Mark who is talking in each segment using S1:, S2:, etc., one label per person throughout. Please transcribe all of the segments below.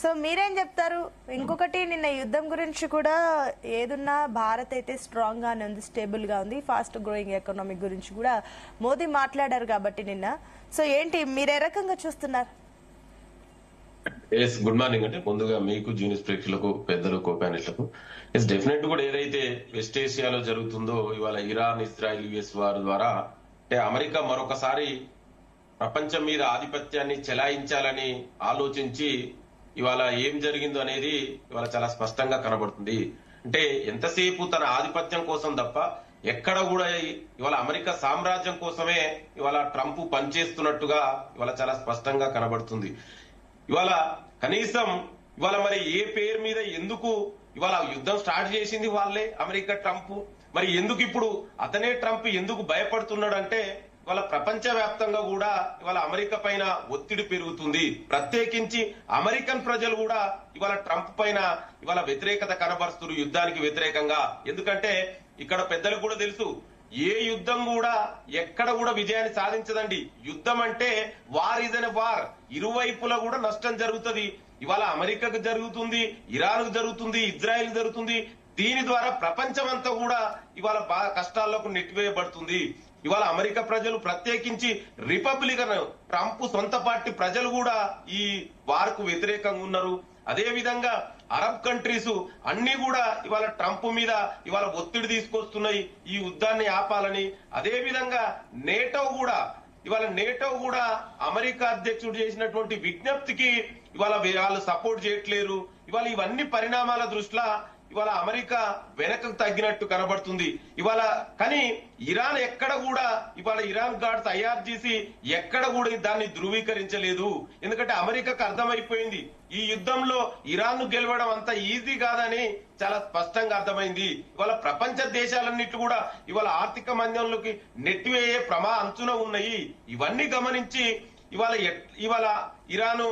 S1: So మీరేం చెప్తారు? ఇంకొకటి, నిన్న యుద్ధం గురించి కూడా ఏదున్నా భారత్ అయితే స్ట్రాంగ్ గానే ఉంది, స్టేబుల్ గా ఉంది, ఫాస్ట్ గ్రోయింగ్ ఎకనామిక్ గురించి కూడా మోదీ మాట్లాడారు కాబట్టి నిన్న. సో ఏంటి, మీరు ఏ రకంగా చూస్తున్నారు?
S2: Good morning. అంటే ముందుగా మీకు జూనియర్ ప్రేక్షకులకు, పెద్దలు, కో ప్యానెట్లకు డెఫినెట్ కూడా ఏదైతే వెస్ట్ ఏషియాలో జరుగుతుందో ఇవాళ ఇరాన్, ఇజ్రాయెల్, యుఎస్ వారి ద్వారా అంటే అమెరికా మరొకసారి ప్రపంచం మీద ఆధిపత్యాన్ని చెలాయించాలని ఆలోచించి ఇవాళ ఏం జరిగిందో అనేది ఇవాళ చాలా స్పష్టంగా కనబడుతుంది. అంటే ఎంతసేపు తన ఆధిపత్యం కోసం తప్ప ఎక్కడ కూడా ఇవాళ అమెరికా సామ్రాజ్యం కోసమే ఇవాళ ట్రంప్ పనిచేస్తున్నట్టుగా ఇవాళ చాలా స్పష్టంగా కనబడుతుంది. ఇవాళ కనీసం ఇవాళ మరి ఏ పేరు మీద ఎందుకు ఇవాళ యుద్ధం స్టార్ట్ చేసింది వాళ్ళే, అమెరికా, ట్రంప్. మరి ఎందుకు ఇప్పుడు అతనే ట్రంప్ ఎందుకు భయపడుతున్నాడు అంటే ఇవాళ ప్రపంచ వ్యాప్తంగా కూడా ఇవాళ అమెరికా పైన ఒత్తిడి పెరుగుతుంది. ప్రత్యేకించి అమెరికన్ ప్రజలు కూడా ఇవాళ ట్రంప్ పైన ఇవాళ వ్యతిరేకత కనబరుస్తున్నారు, యుద్ధానికి వ్యతిరేకంగా. ఎందుకంటే ఇక్కడ పెద్దలకు కూడా తెలుసు, ఏ యుద్ధం కూడా ఎక్కడ కూడా విజయాన్ని సాధించదండి. యుద్ధం అంటే వార్ ఈజ్ అన్ వార్, ఇరువైపులా కూడా నష్టం జరుగుతుంది. ఇవాళ అమెరికాకు జరుగుతుంది, ఇరాన్ కు జరుగుతుంది, ఇజ్రాయెల్ జరుగుతుంది. దీని ద్వారా ప్రపంచం అంతా కూడా ఇవాళ బాగా కష్టాల్లోకి నెట్టివేయబడుతుంది. ఇవాళ అమెరికా ప్రజలు, ప్రత్యేకించి రిపబ్లికన్ ట్రంప్ సొంత పార్టీ ప్రజలు కూడా ఈ వార్ కు వ్యతిరేకంగా ఉన్నారు. అదే విధంగా అరబ్ కంట్రీస్ అన్ని కూడా ఇవాళ ట్రంప్ మీద ఇవాళ ఒత్తిడి తీసుకొస్తున్నాయి ఈ యుద్ధాన్ని ఆపాలని. అదే విధంగా నేటో కూడా అమెరికా అధ్యక్షుడు చేసినటువంటి విజ్ఞప్తికి ఇవాళ వాళ్ళు సపోర్ట్ చేయట్లేరు. ఇవాళ ఇవన్నీ పరిణామాల దృష్ట్యా ఇవాళ అమెరికా వెనకకు తగ్గినట్టు కనబడుతుంది ఇవాళ. కానీ ఇరాన్ ఎక్కడ కూడా ఇవాళ ఇరాన్ గార్డ్స్, ఐఆర్జీసీ ఎక్కడ కూడా దాన్ని ధృవీకరించలేదు. ఎందుకంటే అమెరికాకు అర్థమైపోయింది ఈ యుద్ధంలో ఇరాన్ ను గెలవడం అంత ఈజీ కాదని చాలా స్పష్టంగా అర్థమైంది. ఇవాళ ప్రపంచ దేశాలన్నిటి కూడా ఇవాళ ఆర్థిక మందంలోకి నెట్టివేయే అంచున ఉన్నాయి. ఇవన్నీ గమనించి ఇవాళ ఇరాను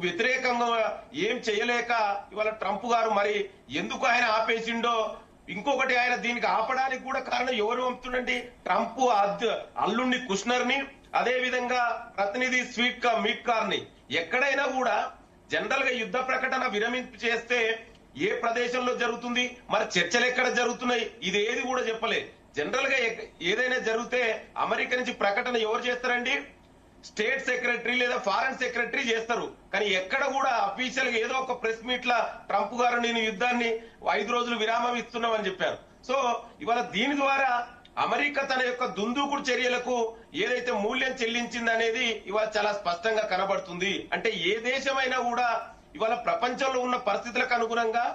S2: వ్యతిరేకంగా ఏం చేయలేక ఇవాళ ట్రంప్ గారు మరి ఎందుకు ఆయన ఆపేసిండో, ఇంకొకటి ఆయన దీనికి ఆపడానికి కూడా కారణం ఎవరు పంపుతుండండి, ట్రంప్ అల్లుండి కుష్నర్ ని, అదే విధంగా ప్రతినిధి మీట్ కార్ ని. ఎక్కడైనా కూడా జనరల్ గా యుద్ధ ప్రకటన విరమింపు చేస్తే ఏ ప్రదేశంలో జరుగుతుంది, మరి చర్చలు ఎక్కడ జరుగుతున్నాయి, ఇది ఏది కూడా చెప్పలే. జనరల్ గా ఏదైనా జరిగితే అమెరికా నుంచి ప్రకటన ఎవరు చేస్తారండి, స్టేట్ సెక్రటరీ లేదా ఫారెన్ సెక్రటరీ చేస్తారు. కానీ ఎక్కడ కూడా అఫీషియల్ గా ఏదో ఒక ప్రెస్ మీట్ లా ట్రంప్ గారు నేను యుద్ధాన్ని 5 రోజులు విరామం ఇస్తున్నామని చెప్పారు. సో ఇవాళ దీని ద్వారా అమెరికా తన యొక్క దుందూకుడు చర్యలకు ఏదైతే మూల్యం చెల్లించింది అనేది ఇవాళ చాలా స్పష్టంగా కనబడుతుంది. అంటే ఏ దేశమైనా కూడా ఇవాళ ప్రపంచంలో ఉన్న పరిస్థితులకు అనుగుణంగా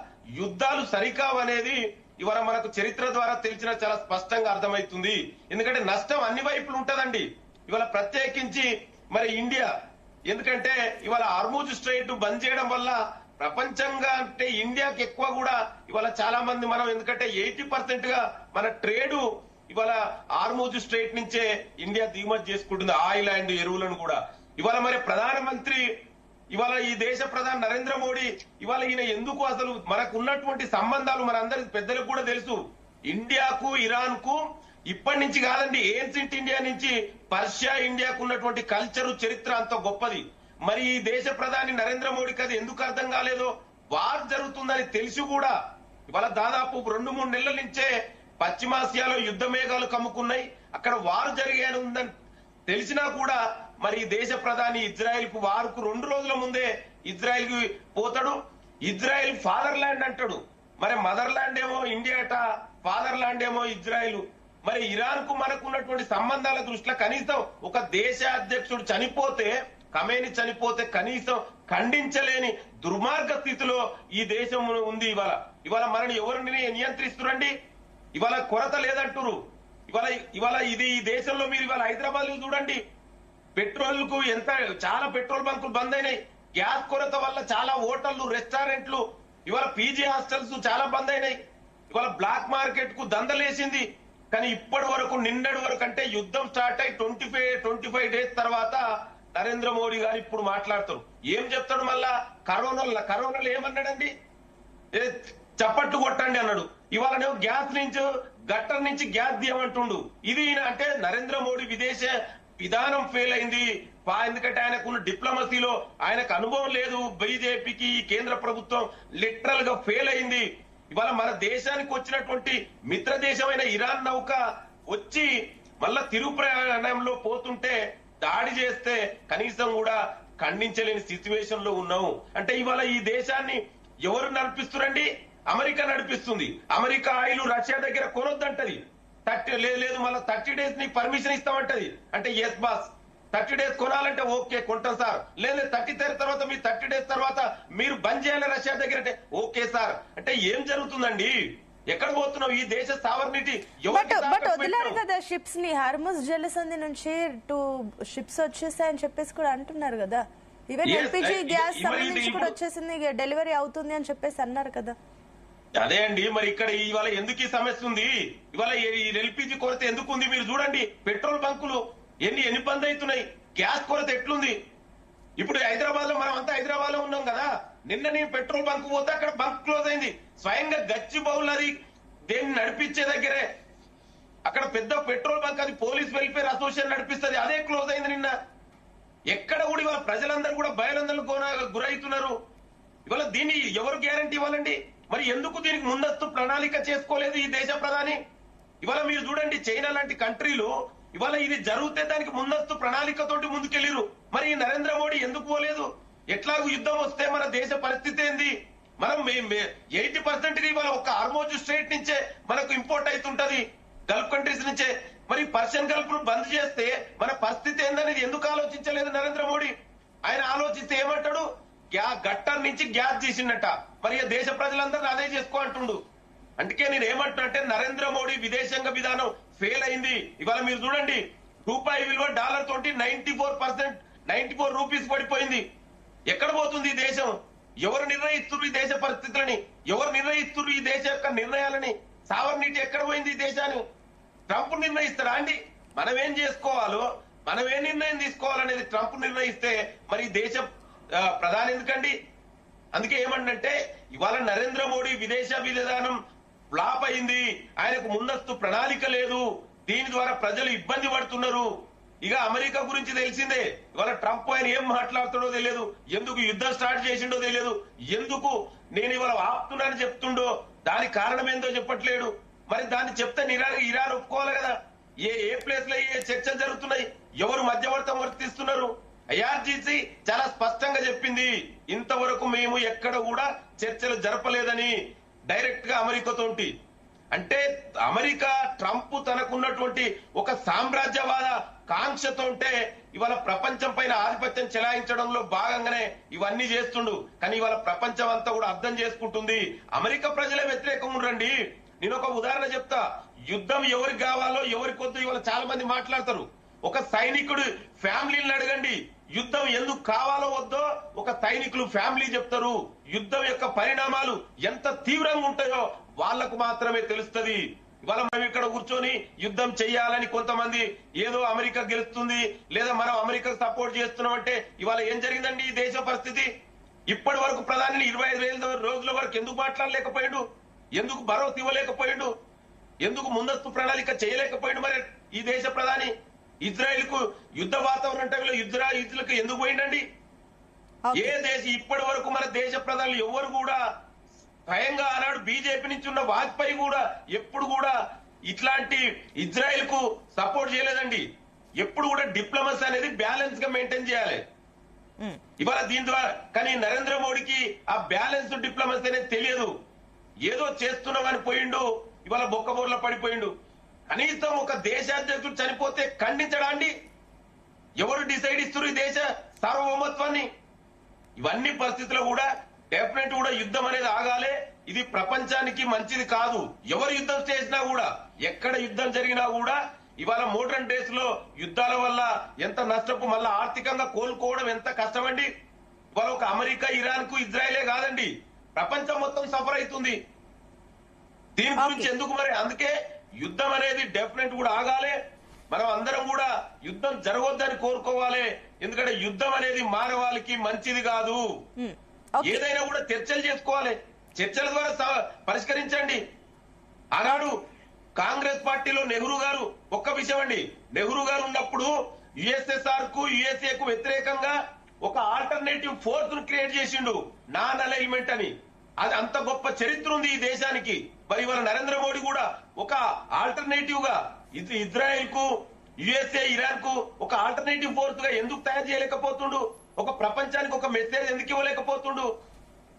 S2: యుద్ధాలు సరికావనేది ఇవాళ మనకు చరిత్ర ద్వారా తెలిసిన చాలా స్పష్టంగా అర్థమవుతుంది. ఎందుకంటే నష్టం అన్ని వైపులు ఉంటదండి. ఇవాళ ప్రత్యేకించి మరి ఇండియా, ఎందుకంటే ఇవాళ హార్మూజ్ స్ట్రైట్ బంద్ చేయడం వల్ల ప్రపంచంగా అంటే ఇండియాకి ఎక్కువ కూడా ఇవాళ చాలా మంది మనం, ఎందుకంటే 80% గా మన ట్రేడు ఇవాళ హార్మూజ్ స్ట్రైట్ నుంచే ఇండియా దిగుమతి చేసుకుంటుంది, ఆయిల్ అండ్ ఎరువులను కూడా. ఇవాళ మరి ప్రధానమంత్రి ఇవాళ ఈ దేశ ప్రధాని నరేంద్ర మోడీ ఇవాళ ఈయన ఎందుకు, అసలు మనకు ఉన్నటువంటి సంబంధాలు మనందరికి పెద్దలకు కూడా తెలుసు. ఇండియాకు ఇరాన్ కు ఇప్పటి నుంచి కాదండి, ఏన్షియంట్ ఇండియా నుంచి పర్షియా ఇండియాకు ఉన్నటువంటి కల్చరు, చరిత్ర అంత గొప్పది. మరి ఈ దేశ ప్రధాని నరేంద్ర మోడీకి అది ఎందుకు అర్థం కాలేదో, వార్ జరుగుతుందని తెలిసి కూడా ఇవాళ దాదాపు 2-3 నెలల నుంచే పశ్చిమాసియాలో యుద్ధ మేఘాలు కమ్ముకున్నాయి, అక్కడ వారు జరిగాని ఉందని తెలిసినా కూడా మరి ఈ దేశ ప్రధాని ఇజ్రాయెల్ కు వారుకు 2 రోజుల ముందే ఇజ్రాయెల్ కి పోతాడు. ఇజ్రాయెల్ ఫాదర్ ల్యాండ్ అంటాడు, మరి మదర్ ల్యాండ్ ఏమో ఇండియా అట, ఫాదర్ ల్యాండ్ ఏమో ఇజ్రాయెల్. మరి ఇరాన్ కు మనకు ఉన్నటువంటి సంబంధాల దృష్ట్యా కనీసం ఒక దేశ అధ్యక్షుడు చనిపోతే, ఖమేని చనిపోతే కనీసం ఖండించలేని దుర్మార్గ స్థితిలో ఈ దేశం ఉంది. ఇవాళ మనని ఎవరిని నియంత్రిస్తురండి, ఇవాళ కొరత లేదంటారు. ఇవాళ ఇది ఈ దేశంలో మీరు ఇవాళ హైదరాబాద్ లో చూడండి, పెట్రోల్ కు చాలా పెట్రోల్ బంకులు బంద్ అయినాయి. గ్యాస్ కొరత వల్ల చాలా హోటళ్లు, రెస్టారెంట్లు, ఇవాళ పీజీ హాస్టల్స్ చాలా బంద్ అయినాయి. ఇవాళ బ్లాక్ మార్కెట్ కు దందలేసింది. కానీ ఇప్పటి వరకు, నిన్నటి వరకు, అంటే యుద్ధం స్టార్ట్ అయి 25 డేస్ తర్వాత నరేంద్ర మోడీ గారు ఇప్పుడు మాట్లాడతారు. ఏం చెప్తాడు మళ్ళా, కరోనాలో ఏమన్నాడండి, చప్పట్లు కొట్టండి అన్నాడు. ఇవాళ గ్యాస్ నుంచి, గట్టర్ నుంచి గ్యాస్ తీయమంటుండు. ఇది అంటే నరేంద్ర మోడీ విదేశ విధానం ఫెయిల్ అయింది, ఎందుకంటే ఆయనకున్న డిప్లొమసీలో ఆయనకు అనుభవం లేదు. బీజేపీకి కేంద్ర ప్రభుత్వం లిటరల్ గా ఫెయిల్ అయింది. ఇవాళ మన దేశానికి వచ్చినటువంటి మిత్ర దేశమైన ఇరాన్ నౌక వచ్చి మళ్ళా తిరుగు ప్రయాణంలో పోతుంటే దాడి చేస్తే కనీసం కూడా ఖండించలేని సిచ్యువేషన్ లో ఉన్నాం. అంటే ఇవాళ ఈ దేశాన్ని ఎవరు నడిపిస్తురండి? అమెరికా నడిపిస్తుంది. అమెరికా ఆయిల్ రష్యా దగ్గర కొనొద్దంటది. లేదు మళ్ళీ 30 days నీకు పర్మిషన్ ఇస్తామంటది. అంటే ఎస్ బాస్ 30 days కొనాలంటే ఓకే కొంటాం సార్. లేదు 30 days తర్వాత మీ 30 days తర్వాత మీరు బంద్ చేయాలి రష్యా దగ్గర అంటే ఓకే సార్. అంటే ఏం జరుగుతుందండి? ఎక్కడ పోతున్నావు? ఈ దేశ సావర్నిటీ
S1: బట్ వదిలేరు కదా షిప్స్ ని. హార్మస్ జలసంధి నుంచి 2 ships వచ్చేసాయని చెప్పేసి కూడా అంటున్నారు కదా. ఈవెన్ ఎల్పిజి గ్యాస్ సంబంధించి కూడా వచ్చేసింది, డెలివరీ అవుతుంది అని చెప్పేసి అన్నారు కదా.
S2: అదే అండి, మరి ఇక్కడ ఇవాళ ఎందుకు ఈ సమస్య ఉంది? ఇవాళ ఈ ఎల్పిజి కొరత ఎందుకు ఉంది? మీరు చూడండి, పెట్రోల్ బంకులు ఎన్ని బంద్ అవుతున్నాయి. గ్యాస్ కొరత ఎట్లుంది? ఇప్పుడు హైదరాబాద్ లో మనం అంతా హైదరాబాద్ లో ఉన్నాం కదా. నిన్న నేను పెట్రోల్ బంక్ పోతే అక్కడ బంక్ క్లోజ్ అయింది. స్వయంగా గచ్చిబౌల్ అది దేన్ని నడిపించే దగ్గరే అక్కడ పెద్ద పెట్రోల్ బంక్, అది పోలీస్ వెల్ఫేర్ అసోసియేషన్ నడిపిస్తుంది, అదే క్లోజ్ అయింది నిన్న. ఎక్కడ కూడా ఇవాళ ప్రజలందరూ కూడా భయాందోళనకు గురవుతున్నారు. ఇవాళ దీన్ని ఎవరు గ్యారంటీ ఇవ్వాలండి? మరి ఎందుకు దీనికి ముందస్తు ప్రణాళిక చేసుకోలేదు ఈ దేశ ప్రధాని? ఇవాళ మీరు చూడండి, చైనా లాంటి కంట్రీలు ఇవాళ ఇది జరిగితే దానికి ముందస్తు ప్రణాళికతోటి ముందుకెళ్లిరు. మరి ఈ నరేంద్ర మోడీ ఎందుకు పోలేదు? ఎట్లాగూ యుద్ధం వస్తే మన దేశ పరిస్థితి ఏంది? మనం 80% ఇవాళ ఒక హార్మోజ్ స్ట్రైట్ నుంచే మనకు ఇంపోర్ట్ అవుతుంటది, గల్ఫ్ కంట్రీస్ నుంచే. మరి పర్షియన్ గల్ఫ్ ను బంద్ చేస్తే మన పరిస్థితి ఏందనేది ఎందుకు ఆలోచించలేదు నరేంద్ర మోడీ? ఆయన ఆలోచిస్తే ఏమంటాడు? గట్టర్ నుంచి గ్యాస్ తీసిండట. మరి దేశ ప్రజలందరూ అదే చేసుకో అంటుండు. అందుకే నేను ఏమంటున్నా అంటే నరేంద్ర మోడీ విదేశాంగ విధానం ఫెయిల్ అయింది. ఇవాళ మీరు చూడండి, రూపాయి విలువ డాలర్ తోటి 94 రూపీస్ పడిపోయింది. ఎక్కడ పోతుంది ఈ దేశం? ఎవరు నిర్ణయిస్తున్నారు ఈ దేశ పరిస్థితులని? ఎవరు నిర్ణయిస్తున్నారు ఈ దేశ యొక్క నిర్ణయాలని? సావర్నిటీ ఎక్కడ పోయింది ఈ దేశాన్ని? ట్రంప్ నిర్ణయిస్తారా అండి? మనం ఏం చేసుకోవాలో, మనం ఏ నిర్ణయం తీసుకోవాలనేది ట్రంప్ నిర్ణయిస్తే మరి దేశ ప్రధాని ఎందుకండి? అందుకే ఏమంటే ఇవాళ నరేంద్ర మోడీ విదేశ విధానం ఫ్లాప్ అయింది. ఆయనకు ముందస్తు ప్రణాళిక లేదు. దీని ద్వారా ప్రజలు ఇబ్బంది పడుతున్నారు. ఇక అమెరికా గురించి తెలిసిందే. ఇవాళ ట్రంప్ ఆయన ఏం మాట్లాడుతాడో తెలియదు, ఎందుకు యుద్ధం స్టార్ట్ చేసిండో తెలియదు, ఎందుకు నేను ఇవాళ ఆపుతున్నానని చెప్తుండో దానికి కారణం ఏందో చెప్పట్లేడు. మరి దాన్ని చెప్తే ఇరాన్ ఒప్పుకోవాలి కదా. ఏ ప్లేస్ లో ఏ చర్చలు జరుగుతున్నాయి, ఎవరు మధ్యవర్తం వర్తిస్తున్నారు? ఐఆర్జీసీ చాలా స్పష్టంగా చెప్పింది, ఇంతవరకు మేము ఎక్కడ కూడా చర్చలు జరపలేదని డైరెక్ట్ గా అమెరికాతోటి. అంటే అమెరికా ట్రంప్ తనకున్నటువంటి ఒక సామ్రాజ్యవాద కాంక్షతోంటే ఇవాళ ప్రపంచం పైన ఆధిపత్యం చెలాయించడంలో భాగంగానే ఇవన్నీ చేస్తుండు. కానీ ఇవాళ ప్రపంచం అంతా కూడా అర్థం చేసుకుంటుంది. అమెరికా ప్రజలే వ్యతిరేకంగా ఉండండి. నేను ఒక ఉదాహరణ చెప్తా. యుద్ధం ఎవరికి కావాలో ఎవరికి వద్దు ఇవాళ చాలా మంది మాట్లాడతారు. ఒక సైనికుడు ఫ్యామిలీని అడగండి, యుద్ధం ఎందుకు కావాలో వద్దో ఒక సైనికులు ఫ్యామిలీ చెప్తారు. యుద్ధం యొక్క పరిణామాలు ఎంత తీవ్రంగా ఉంటాయో వాళ్లకు మాత్రమే తెలుస్తుంది. ఇవాళ మనం ఇక్కడ కూర్చొని యుద్ధం చెయ్యాలని కొంతమంది ఏదో అమెరికా గెలుస్తుంది లేదా మనం అమెరికాకు సపోర్ట్ చేస్తున్నాం అంటే ఇవాళ ఏం జరిగిందండి ఈ దేశ పరిస్థితి? ఇప్పటి వరకు ప్రధాని 25,000 రోజుల వరకు ఎందుకు మాట్లాడలేకపోయాడు? ఎందుకు భరోసా ఇవ్వలేకపోయాడు? ఎందుకు ముందస్తు ప్రణాళిక చేయలేకపోయాడు? మరి ఈ దేశ ప్రధాని ఇజ్రాయెల్ కు యుద్ధ వాతావరణం టైంలో ఇజ్రాయెల్కు ఎందుకు పోయిండండి? ఏ దేశం ఇప్పటి వరకు మన దేశ ప్రధానులు ఎవరు కూడా స్వయంగా ఆనాడు బీజేపీ నుంచి ఉన్న వాజ్పేయి కూడా ఎప్పుడు కూడా ఇట్లాంటి ఇజ్రాయెల్ కు సపోర్ట్ చేయలేదండి. ఎప్పుడు కూడా డిప్లొమసీ అనేది బ్యాలెన్స్ గా మెయింటైన్ చేయాలి. ఇవాళ దీని ద్వారా కానీ నరేంద్ర మోడీకి ఆ బ్యాలెన్స్ డిప్లొమసీ అనేది తెలియదు. ఏదో చేస్తున్నామని పోయిండు, ఇవాళ బొక్కబోర్లో పడిపోయిండు. కనీసం ఒక దేశాధ్యక్షుడు చనిపోతే ఖండించడాండి? ఎవరు డిసైడ్ ఇస్తారు ఈ దేశ సార్వభౌమత్వాన్ని? ఇవన్నీ పరిస్థితుల్లో కూడా డెఫినెట్ కూడా యుద్ధం అనేది ఆగాలే. ఇది ప్రపంచానికి మంచిది కాదు. ఎవరు యుద్ధం చేసినా కూడా, ఎక్కడ యుద్ధం జరిగినా కూడా ఇవాళ మోడర్న్ డేస్ లో యుద్ధాల వల్ల ఎంత నష్టపు, మళ్ళా ఆర్థికంగా కోలుకోవడం ఎంత కష్టమండి. ఇవాళ ఒక అమెరికా, ఇరాన్ కు, ఇజ్రాయెలే కాదండి, ప్రపంచం మొత్తం సఫర్ అవుతుంది. దీని గురించి ఎందుకు మరి? అందుకే యుద్ధం అనేది డెఫినెట్ కూడా ఆగాలి. మనం అందరం కూడా యుద్ధం జరగొద్దని కోరుకోవాలి. ఎందుకంటే యుద్ధం అనేది మానవాళికి మంచిది కాదు. ఏదైనా కూడా చర్చలు చేసుకోవాలి. చర్చల ద్వారా పరిష్కరించండి. ఆనాడు కాంగ్రెస్ పార్టీలో నెహ్రూ గారు ఒక్క విషయం అండి, నెహ్రూ గారు ఉన్నప్పుడు యుఎస్ఎస్ఆర్ కు యుఎస్ఏ కు వ్యతిరేకంగా ఒక ఆల్టర్నేటివ్ ఫోర్స్ ను క్రియేట్ చేసిండు, నాన్ అలైన్మెంట్ అని. అది అంత గొప్ప చరిత్ర ఉంది ఈ దేశానికి. మరి ఇవాళ నరేంద్ర మోడీ కూడా ఒక ఆల్టర్నేటివ్ గా ఇజ్రాయెల్ కు, యుఎస్ఏ, ఇరాన్ కు ఒక ఆల్టర్నేటివ్ ఫోర్స్ గా ఎందుకు తయారు చేయలేకపోతుండు? ఒక ప్రపంచానికి ఒక మెసేజ్ ఎందుకు ఇవ్వలేకపోతుండు?